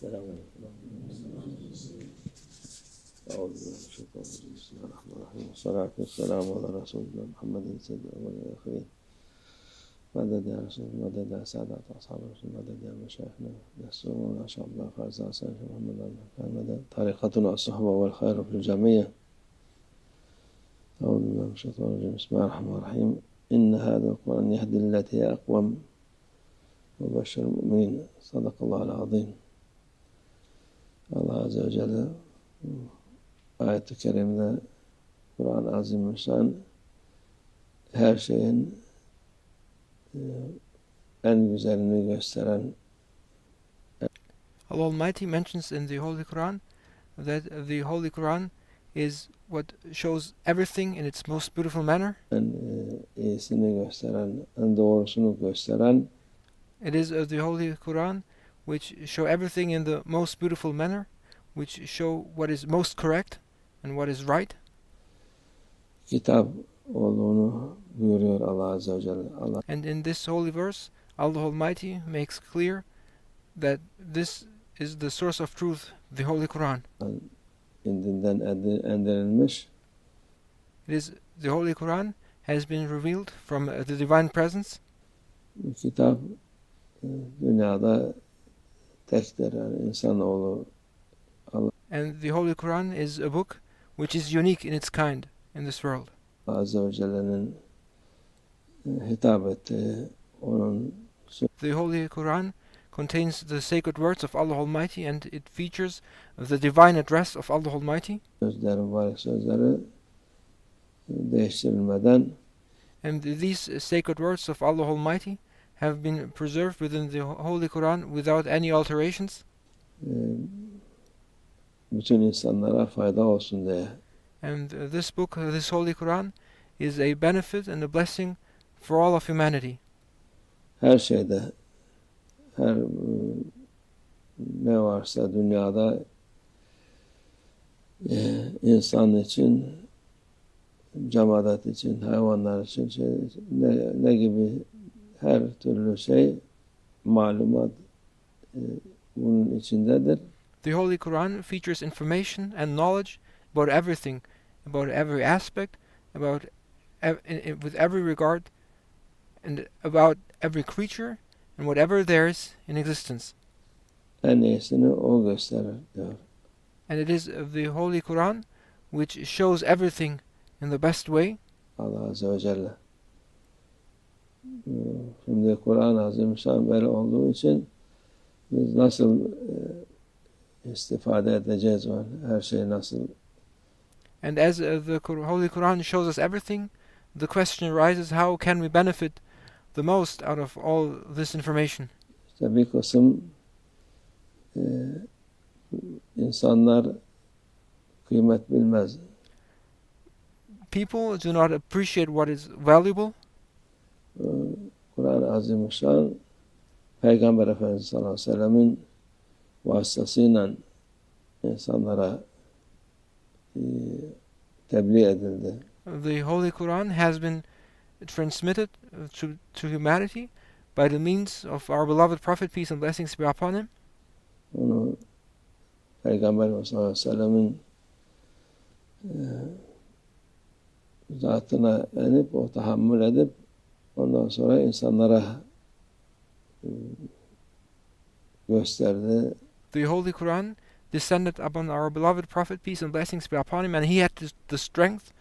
السلام عليكم. أعوذ بالله من الشيطان الرجيم. بسم الله الرحمن الرحيم. والصلاة والسلام على رسول الله محمد سيد الأولين والآخرين. مدد يا رسول الله، مدد يا سادات أصحاب الرسول، مدد يا مشايخنا يسرون ما شاء الله خالص سيد محمد أدل كان مدد طريقتنا الصحبة والخير في الجميع. أعوذ بالله من الشيطان الرجيم. بسم الله الرحمن الرحيم. إن هذا القرآن يهدي للتي هي أقوم وبشر المؤمنين. صدق الله العظيم. Allah Azze ve Celle ayet-i kerimede Kur'an-ı Azimüşşan her şeyin en güzelini gösteren. Allah Almighty mentions in the Holy Quran that the Holy Quran is what shows everything in its most beautiful manner. En iyisini gösteren, en doğrusunu gösteren. It is the Holy Quran which show everything in the most beautiful manner, which show what is most correct and what is right. Kitap olduğunu buyuruyor Allah Azze ve Celle. Allah. And in this holy verse, Allah Almighty makes clear that this is the source of truth, the Holy Quran. İndinden indirilmiş. It is the Holy Quran has been revealed from the divine presence. Bu kitap dünyada tektir, yani insanoğlu. Allah And the Holy Quran is a book which is unique in its kind in this world. Azze ve Celle'nin hitap ettiği, onun The Holy Quran contains the sacred words of Allah Almighty, and it features the divine address of Allah Almighty. sözleri, mübarek sözleri değiştirilmeden. And these sacred words of Allah Almighty have been preserved within the Holy Quran without any alterations. Bütün insanlara fayda olsun diye. And this book, this Holy Quran, is a benefit and a blessing for all of humanity. Her şeyde, her ne varsa dünyada insan için, cemaat için, hayvanlar için, ne gibi her türlü şey, malumat bunun içindedir. The Holy Quran features information and knowledge about everything, about every aspect, about with every regard, and about every creature and whatever there is in existence. En iyisini o gösterir diyor. And it is the Holy Quran which shows everything in the best way. Allah Azze ve Celle. Şimdi Kur'an-ı Azimüşşan böyle olduğu için biz nasıl istifade edeceğiz, her şey nasıl? And as the Holy Quran shows us everything, the question arises, how can we benefit the most out of all this information? İşte bir kısım insanlar kıymet bilmez. People do not appreciate what is valuable. Kur'an-ı Azimüşşan Peygamber Efendimiz sallallahu aleyhi ve sellemin vasıtasıyla insanlara tebliğ edildi. The Holy Quran has been transmitted to humanity by the means of our beloved Prophet, peace and blessings be upon him. Onu Peygamber sallallahu aleyhi ve sellemin zatına inip, o tahammül edip, ondan sonra insanlara gösterdi. The Holy Quran descended upon our beloved Prophet, peace and blessings be upon him, and he had the strength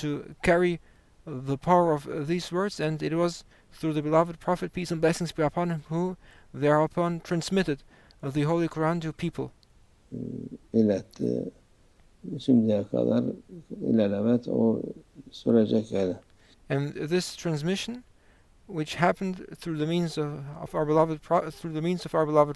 to carry the power of these words, and it was through the beloved Prophet, peace and blessings be upon him, who thereupon transmitted the Holy Quran to people. İletti. Şimdiye kadar ilelebet o sürecek öyle. And this transmission, which happened through the means of our beloved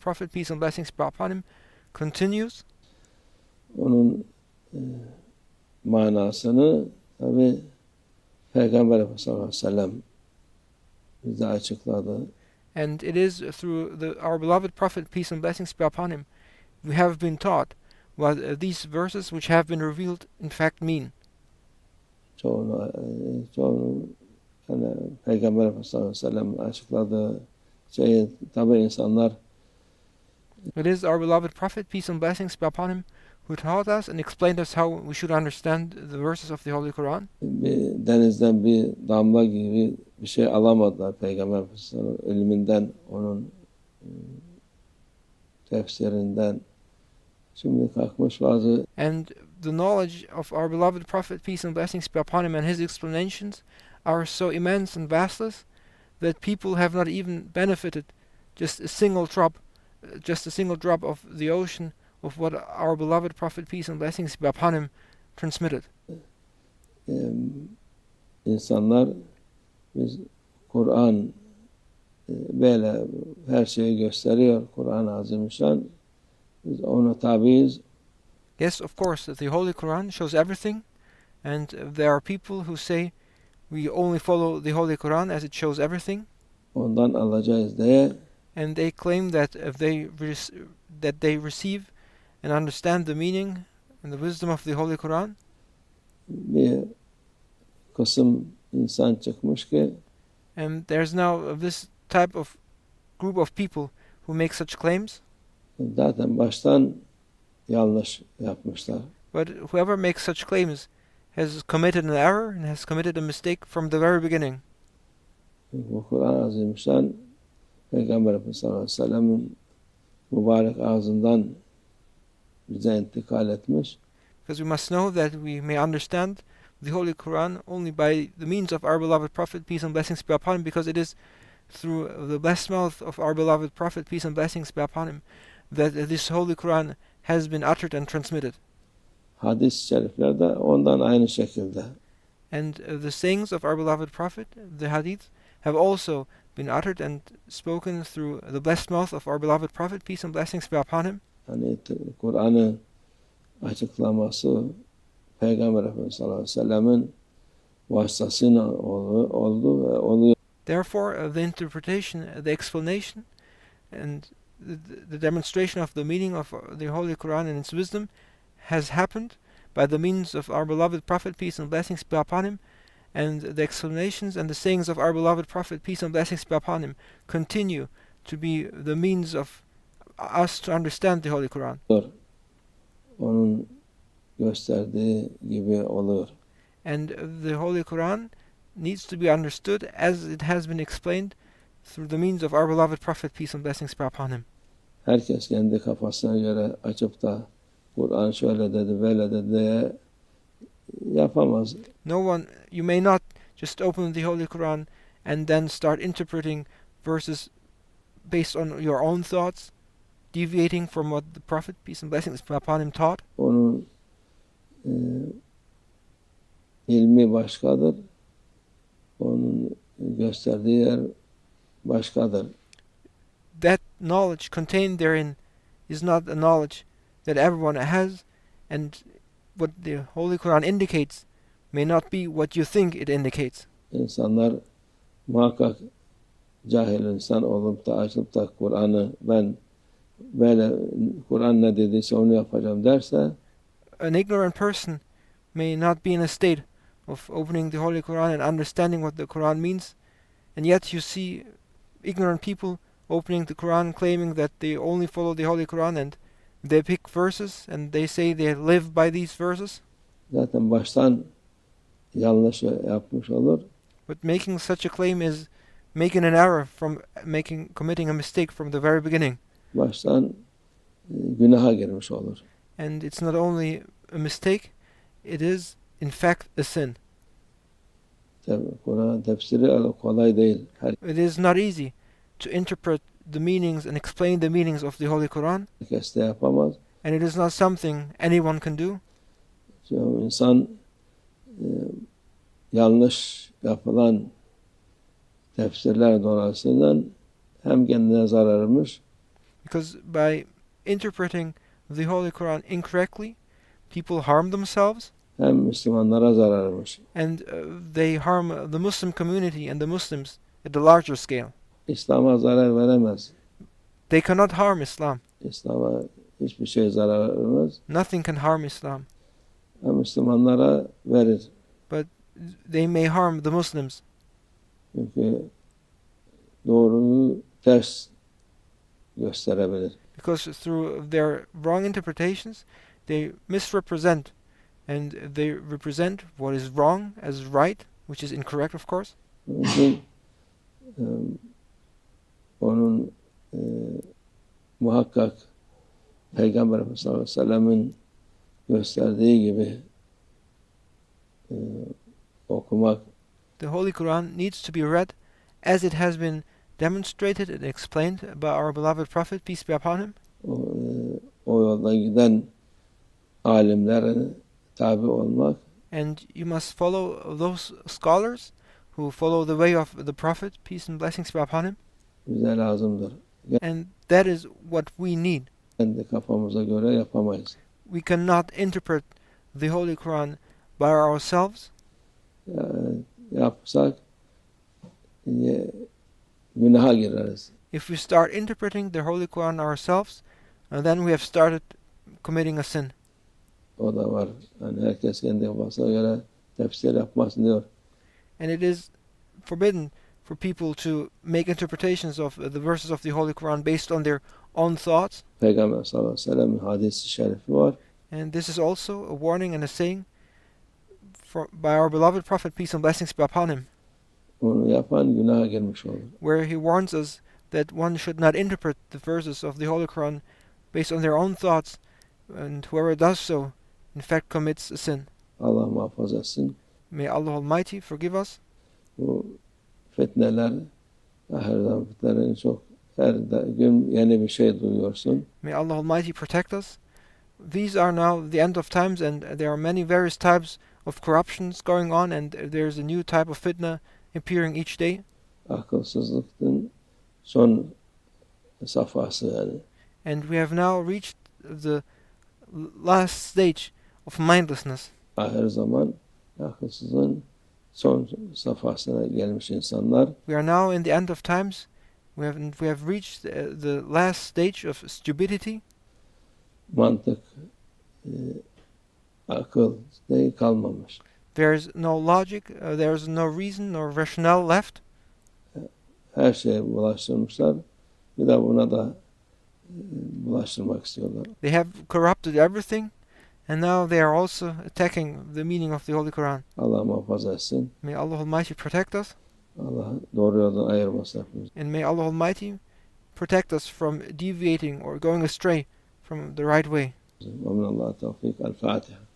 Prophet, peace and blessings be upon him, continues. Onun manasını tabi Peygamber Efendimiz sallallahu aleyhi ve sellem bize açıkladı. And it is through our beloved Prophet, peace and blessings be upon him, we have been taught what these verses which have been revealed in fact mean. Çoğunu yani Peygamber Efendimiz sallallahu aleyhi ve sellem açıkladığı şeyi tabi insanlar It is our beloved Prophet, peace and blessings be upon him, who taught us and explained us how we should understand the verses of the Holy Quran. Bir denizden bir damla gibi bir şey alamadılar Peygamber Efendimiz'in ilminden, onun tefsirinden. Şimdi kalkmış bazı And the knowledge of our beloved Prophet, peace and blessings be upon him, and his explanations are so immense and vastless that people have not even benefited just a single drop of the ocean of what our beloved Prophet, peace and blessings be upon him, transmitted. insanlar biz Kur'an böyle her şeyi gösteriyor. Kur'an-ı Azimüşşan. Biz ona tabiiz. Yes, of course, that the Holy Quran shows everything, and there are people who say we only follow the Holy Quran as it shows everything. Ondan alacağız diye And they claim that if they receive and understand the meaning and the wisdom of the Holy Quran, bir kısım insan çıkmış ki and there's now this type of group of people who make such claims, zaten baştan yanlış yapmışlar. but whoever makes such claims has committed an error and has committed a mistake from the very beginning. Bu Kur'an-ı Azimüşşan Peygamber Efendimiz sallallahu aleyhi ve sellem'in mübarek ağzından bize intikal etmiş. Because we must know that we may understand the Holy Quran only by the means of our beloved Prophet, peace and blessings be upon him, because it is through the blessed mouth of our beloved Prophet, peace and blessings be upon him, that this Holy Quran has been uttered and transmitted. Hadis-i şerifler de ondan aynı şekilde. And the sayings of our beloved Prophet, the Hadith, have also been uttered and spoken through the blessed mouth of our beloved Prophet, peace and blessings be upon him. Yani Kur'an'ı açıklaması Peygamber Efendimiz sallallahu aleyhi ve sellem'in vasıtasıyla oldu ve oluyor. Therefore, the interpretation, the explanation, and the demonstration of the meaning of the Holy Quran and its wisdom has happened by the means of our beloved Prophet, peace and blessings be upon him, and the explanations and the sayings of our beloved Prophet, peace and blessings be upon him, continue to be the means of us to understand the Holy Quran. Onun gösterdiği gibi oluyor. And the Holy Quran needs to be understood as it has been explained through the means of our beloved Prophet, peace and blessings be upon him. Herkes kendi kafasına göre açıp da Kur'an şöyle dedi, böyle dedi diye yapamaz. No one, you may not just open the Holy Quran and then start interpreting verses based on your own thoughts, deviating from what the Prophet, peace and blessings be upon him, taught. Onun ilmi başkadır. Onun gösterdiği yer başkadır. That knowledge contained therein is not a knowledge that everyone has, and what the Holy Quran indicates may not be what you think it indicates. İnsanlar muhakkak cahil insan olup da açıp da Kur'an'ı ben böyle Kur'an ne dediyse onu yapacağım derse, an ignorant person may not be in a state of opening the Holy Quran and understanding what the Quran means, and yet you see ignorant people opening the Quran claiming that they only follow the Holy Quran, and they pick verses and they say they live by these verses. Zaten baştan yanlış yapmış olur. But making such a claim is making an error, from committing a mistake from the very beginning. Baştan günaha girmiş olur. And it's not only a mistake, it is in fact a sin. Kur'an tefsiri kolay değil. It is not easy to interpret the meanings and explain the meanings of the Holy Quran. Herkes de yapamaz. And it is not something anyone can do. Çünkü insan yanlış yapılan tefsirler dolayısıyla hem kendine zararmış, because by interpreting the Holy Quran incorrectly, people harm themselves, hem Müslümanlara zararmış. and they harm the Muslim community and the Muslims at the larger scale. İslam'a zarar veremez. They cannot harm Islam. İslam'a hiçbir şey zarar vermez. Nothing can harm Islam. Hem Müslümanlara verir. But they may harm the Muslims. Çünkü doğruyu ters gösterebilir. because through their wrong interpretations they misrepresent and they represent what is wrong as right, which is incorrect of course. Onun için onun muhakkak Peygamber Efendimiz sallallahu aleyhi ve sellem'in gösterdiği gibi okumak, The Holy Quran needs to be read as it has been demonstrated and explained by our beloved Prophet, peace be upon him. O yolda giden alimlere tabi olmak, and you must follow those scholars who follow the way of the Prophet, peace and blessings be upon him. bize lazımdır. And that is what we need. Kendi kafamıza göre yapamayız. We cannot interpret the Holy Quran by ourselves. Yapsak günaha gireriz. If we start interpreting the Holy Quran ourselves, then we have started committing a sin. O da var. Yani herkes kendi kafasına göre tefsir yapmasın diyor. And it is forbidden for people to make interpretations of the verses of the Holy Quran based on their own thoughts. Peygamber sallallahu aleyhi ve sellem'in hadisi şerifi var. And this is also a warning and a saying by our beloved Prophet, peace and blessings be upon him, Onu yapan günaha girmiş olur. where he warns us that one should not interpret the verses of the Holy Quran based on their own thoughts, and whoever does so, in fact, commits a sin. Allah muhafaza etsin. May Allah Almighty forgive us. Bu fitneler, ahir zaman fitnelerin çok, her gün yeni bir şey duyuyorsun. May Allah Almighty protect us. These are now the end of times, and there are many various types of corruptions going on, and there's a new type of fitna appearing each day. Akılsızlıkın son safhası yani. And we have now reached the last stage of mindlessness. Ahir zaman akılsızlığın son safhasına gelmiş insanlar. We are now in the end of times. We have reached the last stage of stupidity. Mantık, akıl kalmamış. There's no logic, there's no reason nor rationale left. Her şeye bulaştırmışlar. Bir de buna da bulaştırmak istiyorlar. They have corrupted everything, and now they are also attacking the meaning of the Holy Quran. Allah muhafaza etsin. May Allah Almighty protect us, Allah doğru yoldan ayırmasın hepimizi. and may Allah Almighty protect us from deviating or going astray from the right way. ومن الله التوفيق. الفاتحة.